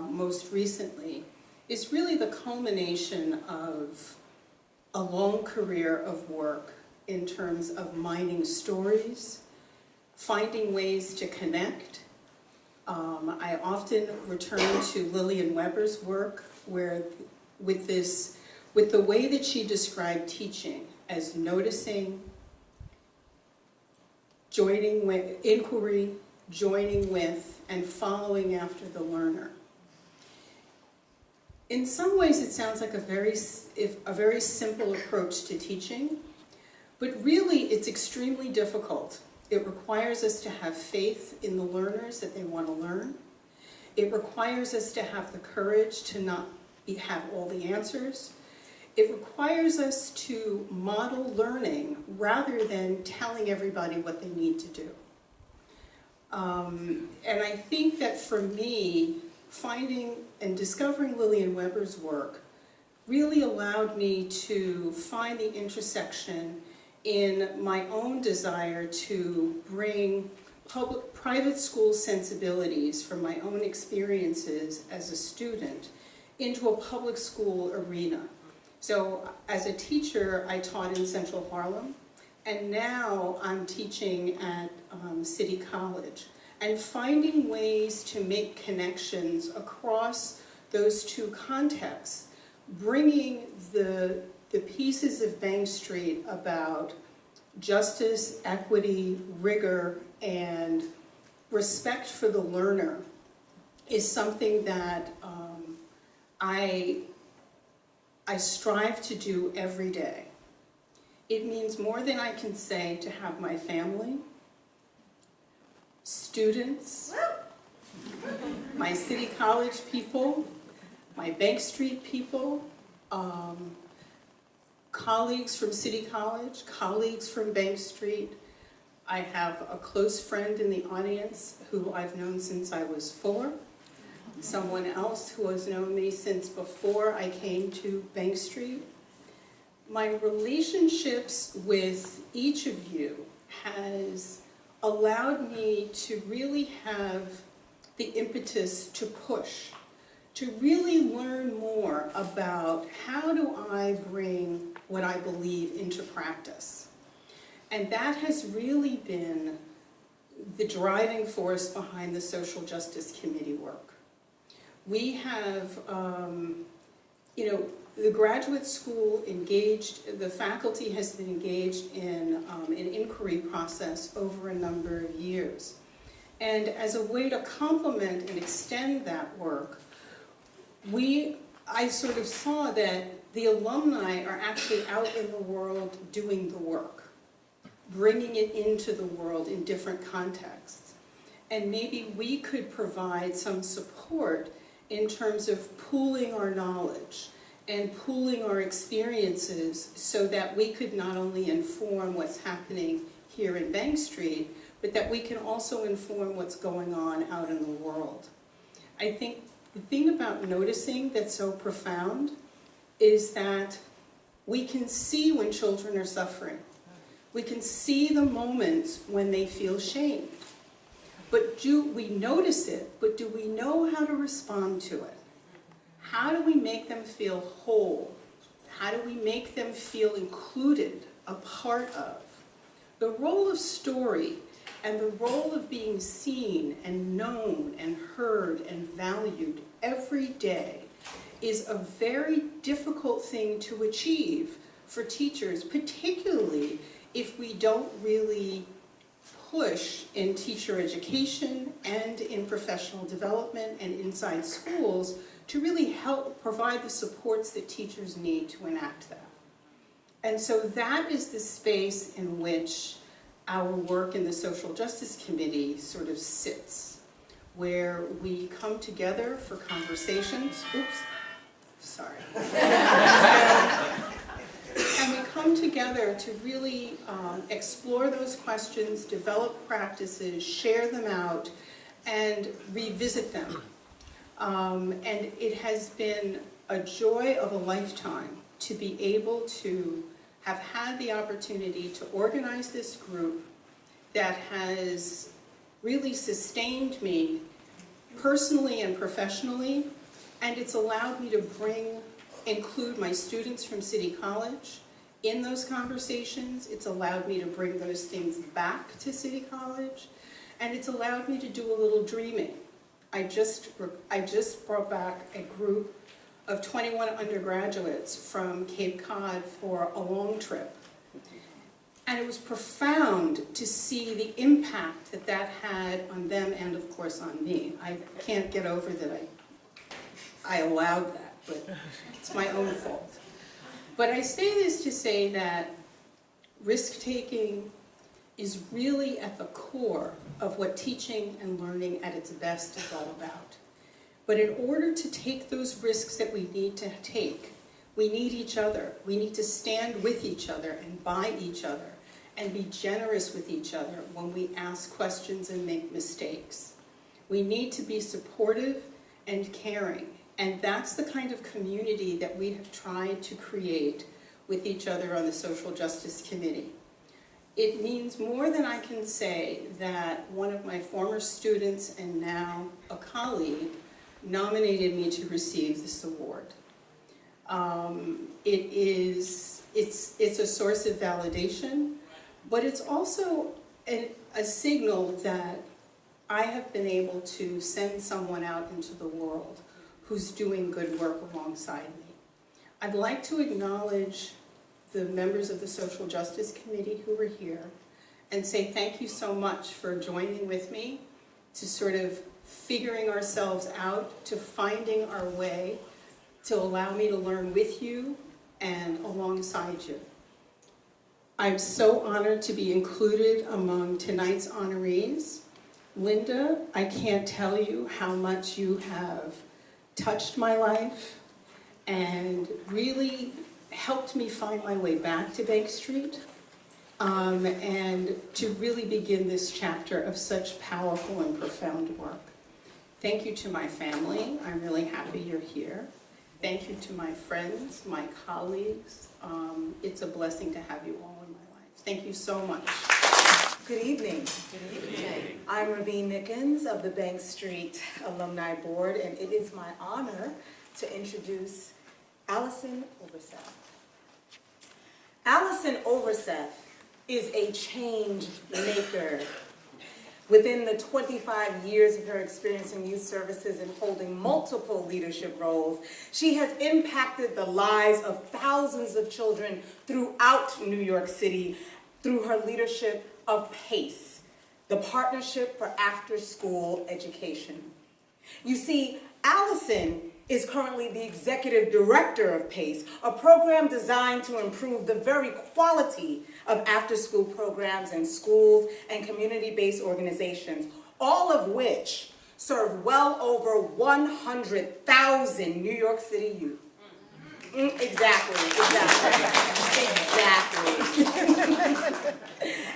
most recently is really the culmination of a long career of work in terms of mining stories, finding ways to connect. I often return to Lillian Weber's work, where with the way that she described teaching as noticing, joining with inquiry, joining with, and following after the learner. In some ways, it sounds like a very simple approach to teaching, but really it's extremely difficult. It requires us to have faith in the learners that they want to learn. It requires us to have the courage to not have all the answers. It requires us to model learning rather than telling everybody what they need to do. And I think that for me, finding and discovering Lillian Weber's work really allowed me to find the intersection in my own desire to bring private school sensibilities from my own experiences as a student into a public school arena. So as a teacher, I taught in Central Harlem, and now I'm teaching at City College. And finding ways to make connections across those two contexts, bringing the pieces of Bank Street about justice, equity, rigor, and respect for the learner is something that I strive to do every day. It means more than I can say to have my family, students, my City College people, my Bank Street people, colleagues from City College, colleagues from Bank Street. I have a close friend in the audience who I've known since I was 4. Someone else who has known me since before I came to Bank Street. My relationships with each of you has allowed me to really have the impetus to push, to really learn more about how do I bring what I believe into practice. And that has really been the driving force behind the Social Justice Committee work. We have, the graduate school engaged, the faculty has been engaged in an inquiry process over a number of years. And as a way to complement and extend that work, I sort of saw that the alumni are actually out in the world doing the work, bringing it into the world in different contexts. And maybe we could provide some support in terms of pooling our knowledge and pooling our experiences so that we could not only inform what's happening here in Bank Street, but that we can also inform what's going on out in the world. I think the thing about noticing that's so profound is that we can see when children are suffering. We can see the moments when they feel shamed. But do we notice it, but do we know how to respond to it? How do we make them feel whole? How do we make them feel included, a part of? The role of story and the role of being seen and known and heard and valued every day is a very difficult thing to achieve for teachers, particularly if we don't really push in teacher education and in professional development and inside schools to really help provide the supports that teachers need to enact that. And so that is the space in which our work in the Social Justice Committee sort of sits, where we come together for conversations. Oops, sorry. And we come together to really explore those questions, develop practices, share them out, and revisit them. And it has been a joy of a lifetime to be able to have had the opportunity to organize this group that has really sustained me personally and professionally, and it's allowed me to include my students from City College in those conversations. It's allowed me to bring those things back to City College, and it's allowed me to do a little dreaming. I just brought back a group of 21 undergraduates from Cape Cod for a long trip. And it was profound to see the impact that that had on them and, of course, on me. I can't get over that I allowed that. but it's my own fault. But I say this to say that risk-taking is really at the core of what teaching and learning at its best is all about. But in order to take those risks that we need to take, we need each other. We need to stand with each other and by each other and be generous with each other when we ask questions and make mistakes. We need to be supportive and caring, and that's the kind of community that we have tried to create with each other on the Social Justice Committee. It means more than I can say that one of my former students and now a colleague nominated me to receive this award. It's a source of validation, but it's also a signal that I have been able to send someone out into the world who's doing good work alongside me. I'd like to acknowledge the members of the Social Justice Committee who were here and say thank you so much for joining with me to sort of figuring ourselves out, to finding our way, to allow me to learn with you and alongside you. I'm so honored to be included among tonight's honorees. Linda, I can't tell you how much you have touched my life and really helped me find my way back to Bank Street, and to really begin this chapter of such powerful and profound work. Thank you to my family. I'm really happy you're here. Thank you to my friends, my colleagues. It's a blessing to have you all in my life. Thank you so much. Good evening. Good evening. I'm Ravine Nickens of the Bank Street Alumni Board, and it is my honor to introduce Alison Overseth. Alison Overseth is a change maker. Within the 25 years of her experience in youth services and holding multiple leadership roles, she has impacted the lives of thousands of children throughout New York City through her leadership of PACE, the Partnership for After-School Education. You see, Alison is currently the executive director of PACE, a program designed to improve the very quality of after-school programs in schools and community-based organizations, all of which serve well over 100,000 New York City youth. Exactly.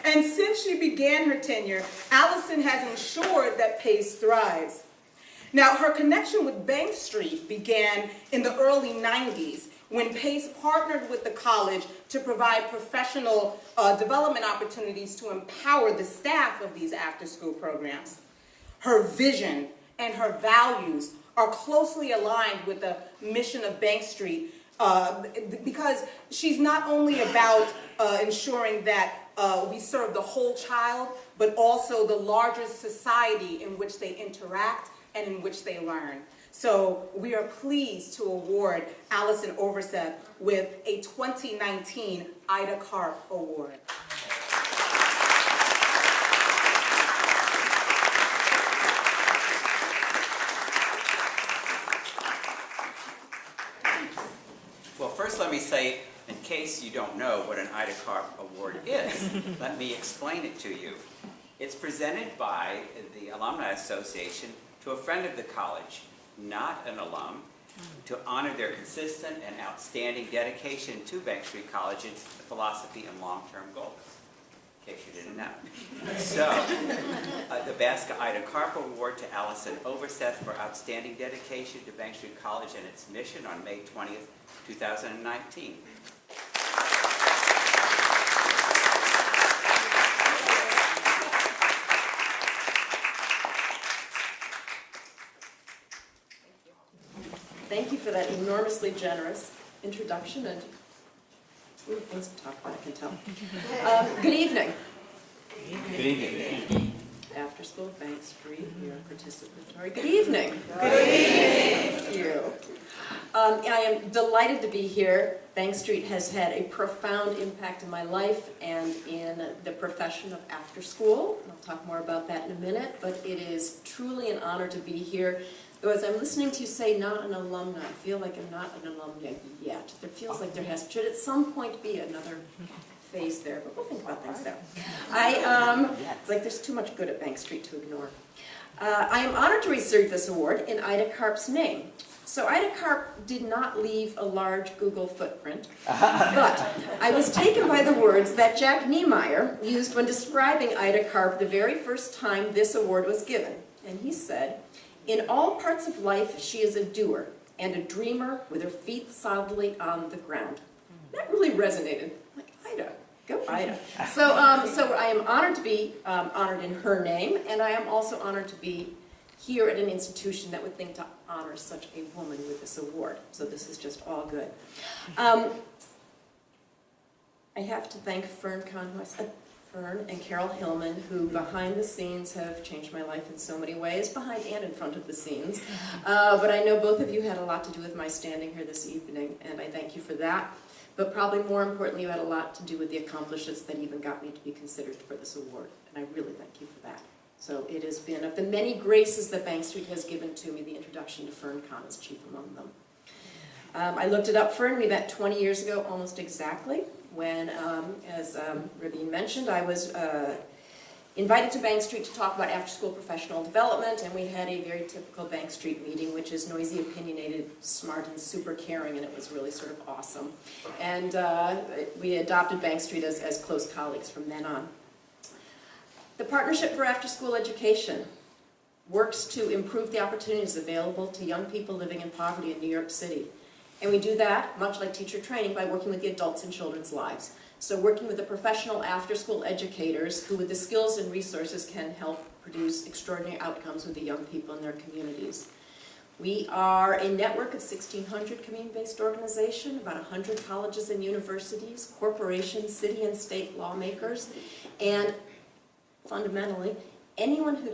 And since she began her tenure, Alison has ensured that PACE thrives. Now, her connection with Bank Street began in the early 90s when PACE partnered with the college to provide professional development opportunities to empower the staff of these after-school programs. Her vision and her values are closely aligned with the mission of Bank Street because she's not only about ensuring that we serve the whole child, but also the larger society in which they interact and in which they learn. So we are pleased to award Alison Overseth with a 2019 Ida Carp Award. Well, first let me say, in case you don't know what an Ida Carp Award is, let me explain it to you. It's presented by the Alumni Association to a friend of the college, not an alum, to honor their consistent and outstanding dedication to Bank Street College's philosophy and long-term goals, in case you didn't know. So, the Basca Ida Carp Award to Alison Overseth for outstanding dedication to Bank Street College and its mission on May 20th, 2019. Thank you for that enormously generous introduction and things to talk about, I can tell. Good evening. Good evening. After. After School of Bank Street, your participatory. Good evening. Good evening. Thank you. I am delighted to be here. Bank Street has had a profound impact in my life and in the profession of after school. I'll talk more about that in a minute, but it is truly an honor to be here. Though as I'm listening to you say not an alumni, I feel like I'm not an alumni yet. It feels like there should at some point be another phase there, but we'll think about things there. It's like there's too much good at Bank Street to ignore. I am honored to receive this award in Ida Karp's name. So Ida Karp did not leave a large Google footprint, but I was taken by the words that Jack Niemeyer used when describing Ida Karp the very first time this award was given. And he said, "In all parts of life, she is a doer and a dreamer with her feet solidly on the ground." That really resonated. Like, Ida, go Ida. So I am honored to be honored in her name, and I am also honored to be here at an institution that would think to honor such a woman with this award. So this is just all good. I have to thank Fern and Carol Hillman, who behind the scenes have changed my life in so many ways, behind and in front of the scenes. But I know both of you had a lot to do with my standing here this evening, and I thank you for that. But probably more importantly, you had a lot to do with the accomplishments that even got me to be considered for this award, and I really thank you for that. So it has been, of the many graces that Bank Street has given to me, the introduction to Fern Kahn is chief among them. I looked it up, Fern. We met 20 years ago, almost exactly, when, as Rabin mentioned, I was invited to Bank Street to talk about after-school professional development, and we had a very typical Bank Street meeting, which is noisy, opinionated, smart, and super caring, and it was really sort of awesome. And we adopted Bank Street as close colleagues from then on. The Partnership for After-School Education works to improve the opportunities available to young people living in poverty in New York City. And we do that, much like teacher training, by working with the adults in children's lives. So working with the professional after-school educators who with the skills and resources can help produce extraordinary outcomes with the young people in their communities. We are a network of 1,600 community-based organizations, about 100 colleges and universities, corporations, city and state lawmakers, and fundamentally, anyone who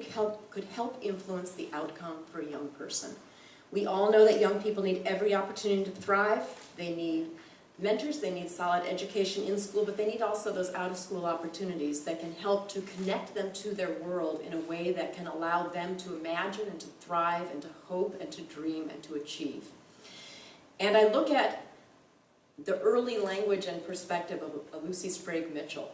could help influence the outcome for a young person. We all know that young people need every opportunity to thrive. They need mentors, they need solid education in school, but they need also those out-of-school opportunities that can help to connect them to their world in a way that can allow them to imagine and to thrive and to hope and to dream and to achieve. And I look at the early language and perspective of Lucy Sprague Mitchell.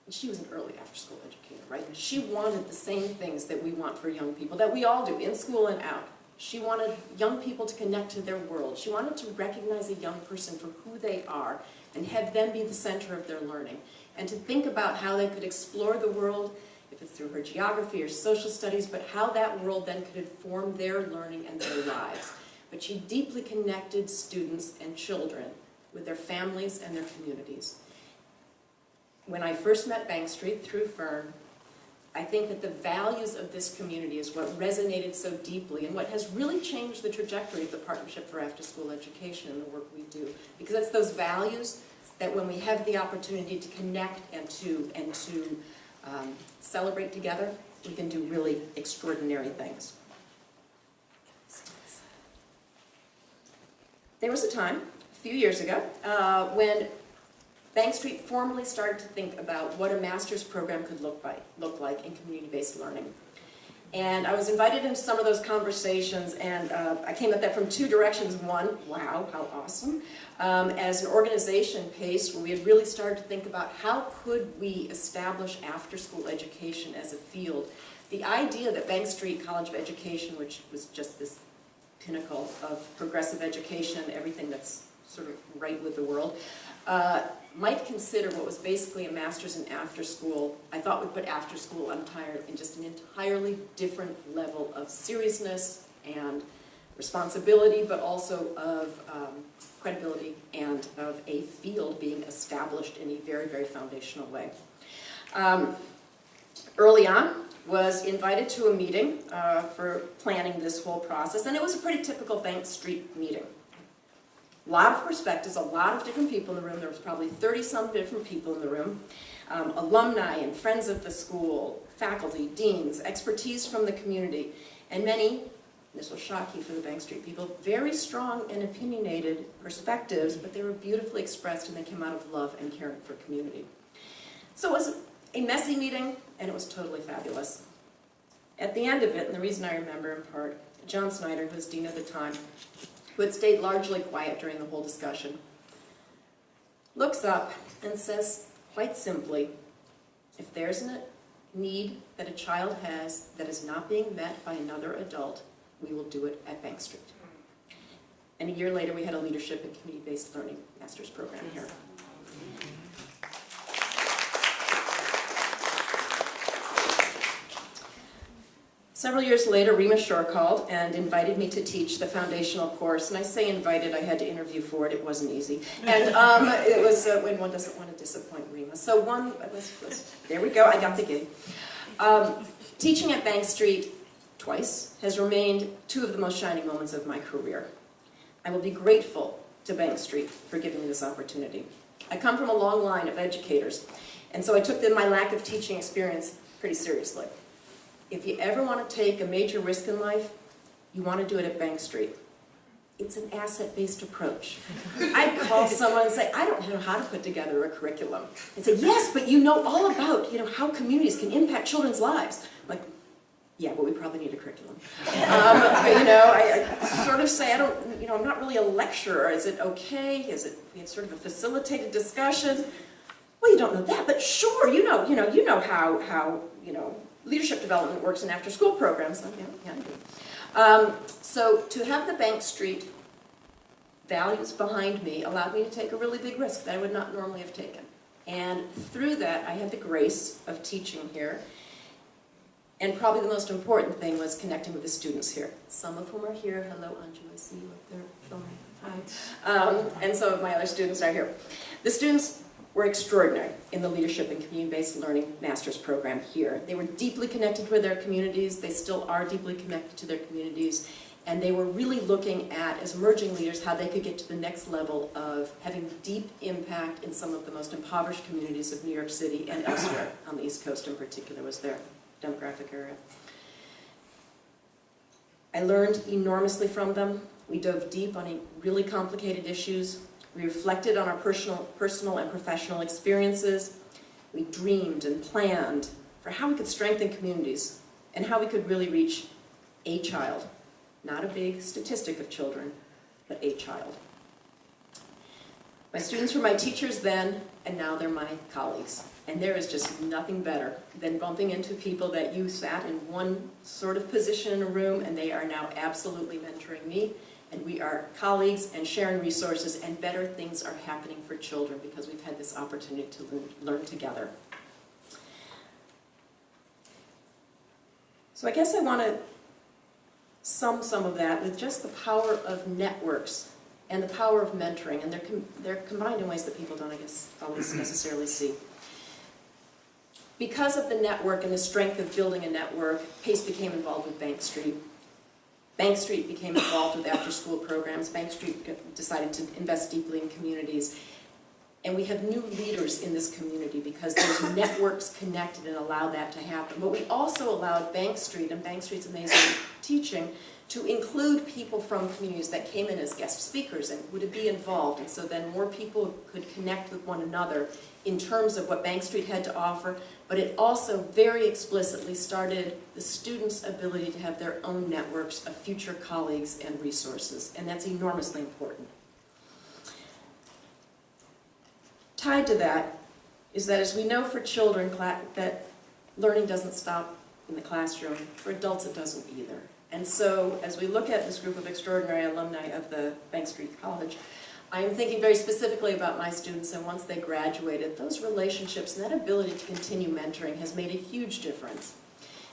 She was an early after-school educator, right? She wanted the same things that we want for young people, that we all do, in school and out. She wanted young people to connect to their world. She wanted to recognize a young person for who they are and have them be the center of their learning, and to think about how they could explore the world, if it's through her geography or social studies, but how that world then could inform their learning and their lives. But she deeply connected students and children with their families and their communities. When I first met Bank Street through Fern, I think that the values of this community is what resonated so deeply and what has really changed the trajectory of the Partnership for After-School Education and the work we do. Because it's those values that when we have the opportunity to connect and to celebrate together, we can do really extraordinary things. There was a time, a few years ago, when Bank Street formally started to think about what a master's program could look like in community-based learning. And I was invited into some of those conversations, and I came at that from two directions. One, wow, how awesome. As an organization, PACE, where we had really started to think about how could we establish after-school education as a field. The idea that Bank Street College of Education, which was just this pinnacle of progressive education, everything that's sort of right with the world, might consider what was basically a master's in after school. I thought we put after school in just an entirely different level of seriousness and responsibility, but also of credibility and of a field being established in a very, very foundational way. Early on, was invited to a meeting for planning this whole process, and it was a pretty typical Bank Street meeting. A lot of perspectives, a lot of different people in the room. There was probably 30-some different people in the room. alumni and friends of the school, faculty, deans, expertise from the community, and many, this will shock you for the Bank Street people, very strong and opinionated perspectives, but they were beautifully expressed and they came out of love and caring for community. So it was a messy meeting, and it was totally fabulous. At the end of it, and the reason I remember in part, John Snyder, who was dean at the time, who had stayed largely quiet during the whole discussion, looks up and says, quite simply, if there's a need that a child has that is not being met by another adult, we will do it at Bank Street. And a year later, we had a leadership and community-based learning master's program here. Several years later, Rima Shore called and invited me to teach the foundational course. And I say invited, I had to interview for it. It wasn't easy. And it was when one doesn't want to disappoint Rima. So there we go, I got the gig. Teaching at Bank Street twice has remained two of the most shining moments of my career. I will be grateful to Bank Street for giving me this opportunity. I come from a long line of educators, and so I took my lack of teaching experience pretty seriously. If you ever want to take a major risk in life, you want to do it at Bank Street. It's an asset-based approach. I'd call someone and say, I don't know how to put together a curriculum. And say, yes, but you know all about how communities can impact children's lives. I'm like, yeah, but we probably need a curriculum. But, I sort of say, I'm not really a lecturer. Is it okay? We had sort of a facilitated discussion. Well, you don't know that, but sure, you know how leadership development works in after-school programs. So, yeah, I do. So to have the Bank Street values behind me allowed me to take a really big risk that I would not normally have taken. And through that, I had the grace of teaching here. And probably the most important thing was connecting with the students here. Some of whom are here. Hello, Anju, I see you up there filming. Hi. And some of my other students are here. The students were extraordinary in the Leadership and Community-Based Learning Master's Program here. They were deeply connected with their communities. They still are deeply connected to their communities. And they were really looking at, as emerging leaders, how they could get to the next level of having deep impact in some of the most impoverished communities of New York City and elsewhere, on the East Coast in particular was their demographic area. I learned enormously from them. We dove deep on really complicated issues. We reflected on our personal and professional experiences. We dreamed and planned for how we could strengthen communities and how we could really reach a child. Not a big statistic of children, but a child. My students were my teachers then, and now they're my colleagues. And there is just nothing better than bumping into people that you sat in one sort of position in a room, and they are now absolutely mentoring me. And we are colleagues and sharing resources, and better things are happening for children because we've had this opportunity to learn together. So I guess I want to sum some of that with just the power of networks and the power of mentoring, and they're combined in ways that people don't, I guess, always necessarily see. Because of the network and the strength of building a network, PACE became involved with Bank Street. Bank Street became involved with after-school programs. Bank Street decided to invest deeply in communities. And we have new leaders in this community because there's networks connected and allow that to happen. But we also allowed Bank Street and Bank Street's amazing teaching to include people from communities that came in as guest speakers and would be involved. And so then more people could connect with one another in terms of what Bank Street had to offer. But it also very explicitly started the students' ability to have their own networks of future colleagues and resources. And that's enormously important. Tied to that is that, as we know for children, that learning doesn't stop in the classroom. For adults, it doesn't either. And so, as we look at this group of extraordinary alumni of the Bank Street College, I'm thinking very specifically about my students, and once they graduated, those relationships and that ability to continue mentoring has made a huge difference.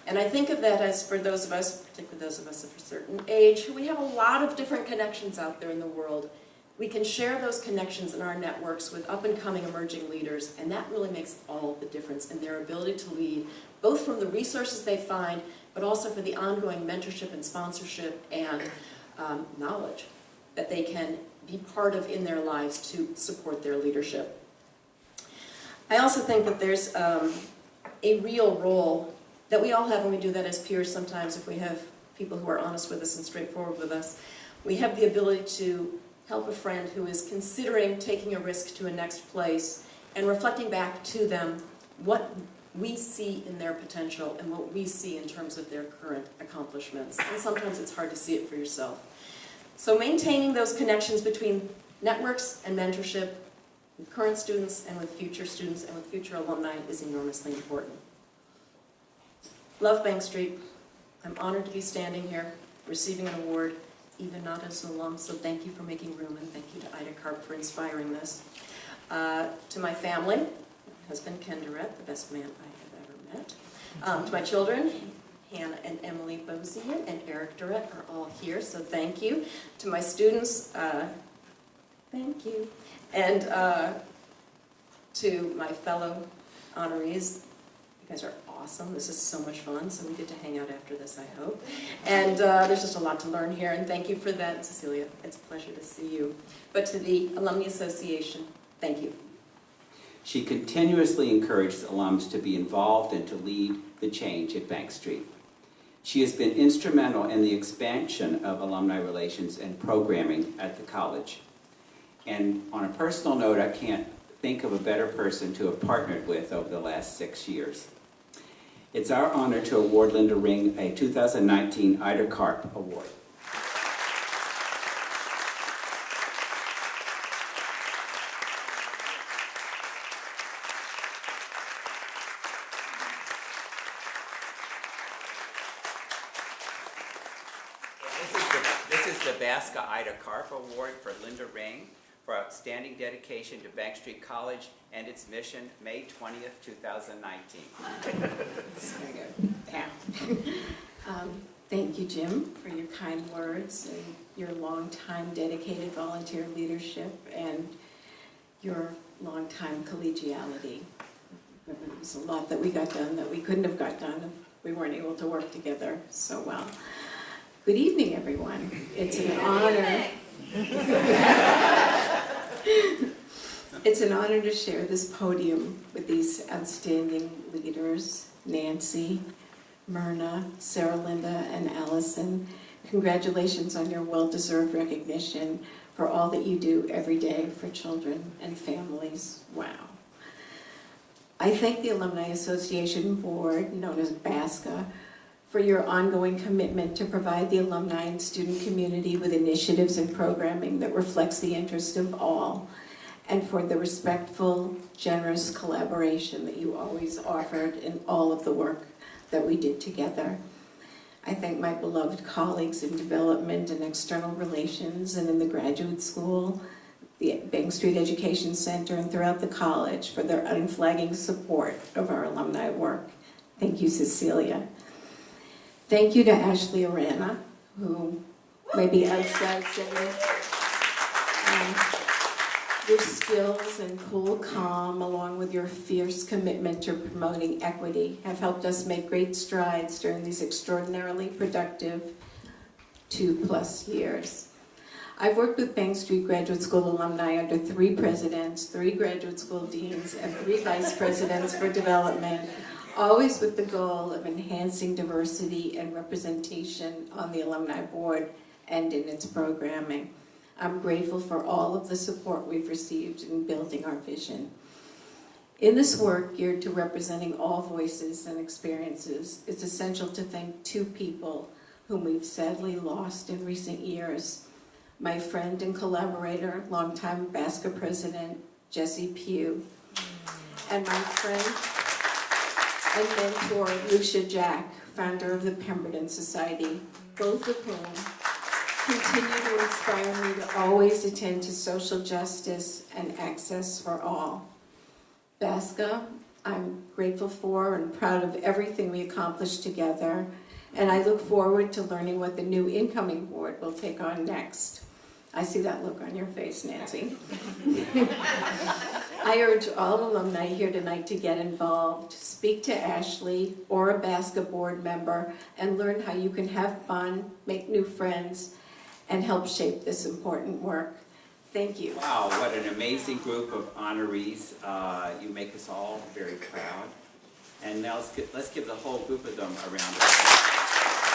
And I think of that as, for those of us, particularly those of us of a certain age, we have a lot of different connections out there in the world. We can share those connections in our networks with up-and-coming emerging leaders, and that really makes all the difference in their ability to lead, both from the resources they find, but also for the ongoing mentorship and sponsorship and knowledge that they can be part of in their lives to support their leadership. I also think that there's a real role that we all have when we do that as peers sometimes, if we have people who are honest with us and straightforward with us. We have the ability to help a friend who is considering taking a risk to a next place and reflecting back to them what we see in their potential and what we see in terms of their current accomplishments. And sometimes it's hard to see it for yourself. So maintaining those connections between networks and mentorship with current students and with future students and with future alumni is enormously important. Love Bank Street. I'm honored to be standing here, receiving an award, even not as an alum, so thank you for making room, and thank you to Ida Karp for inspiring this. To my family, my husband Ken Durrett, the best man I have ever met. To my children, Hannah and Emily Bozian and Eric Durrett are all here, so thank you. To my students, thank you. And to my fellow honorees, you guys are awesome. This is so much fun, so we get to hang out after this, I hope. And there's just a lot to learn here, and thank you for that, Cecilia. It's a pleasure to see you. But to the Alumni Association, thank you. She continuously encourages alums to be involved and to lead the change at Bank Street. She has been instrumental in the expansion of alumni relations and programming at the college. And on a personal note, I can't think of a better person to have partnered with over the last 6 years. It's our honor to award Linda Reing a 2019 Ida Karp Award. This is the BASCA Ida Karp Award for Linda Reing for outstanding dedication to Bank Street College and its mission, May 20th, 2019. Thank you, Jim, for your kind words and your long-time dedicated volunteer leadership and your long-time collegiality. There was a lot that we got done that we couldn't have got done if we weren't able to work together so well. Good evening, everyone. It's an honor. It's an honor to share this podium with these outstanding leaders, Nancy, Myrna, Saralinda, and Alison. Congratulations on your well-deserved recognition for all that you do every day for children and families. Wow. I thank the Alumni Association Board, known as BASCA, for your ongoing commitment to provide the alumni and student community with initiatives and programming that reflects the interest of all, and for the respectful, generous collaboration that you always offered in all of the work that we did together. I thank my beloved colleagues in development and external relations and in the graduate school, the Bank Street Education Center, and throughout the college for their unflagging support of our alumni work. Thank you, Cecilia. Thank you to Ashley Arana, who may be outside sitting. Your skills and cool calm, along with your fierce commitment to promoting equity, have helped us make great strides during these extraordinarily productive 2+ years. I've worked with Bank Street Graduate School alumni under 3 presidents, 3 graduate school deans, and 3 vice presidents for development, always with the goal of enhancing diversity and representation on the alumni board and in its programming. I'm grateful for all of the support we've received in building our vision. In this work geared to representing all voices and experiences, it's essential to thank 2 people whom we've sadly lost in recent years. My friend and collaborator, longtime BASCA president, Jesse Pugh, and my friend and mentor, Lucia Jack, founder of the Pemberton Society, both of whom continue to inspire me to always attend to social justice and access for all. BASCA, I'm grateful for and proud of everything we accomplished together, and I look forward to learning what the new incoming board will take on next. I see that look on your face, Nancy. I urge all alumni here tonight to get involved, speak to Ashley or a BASCA board member, and learn how you can have fun, make new friends, and help shape this important work. Thank you. Wow, what an amazing group of honorees. You make us all very proud. And now let's give the whole group of them a round of applause.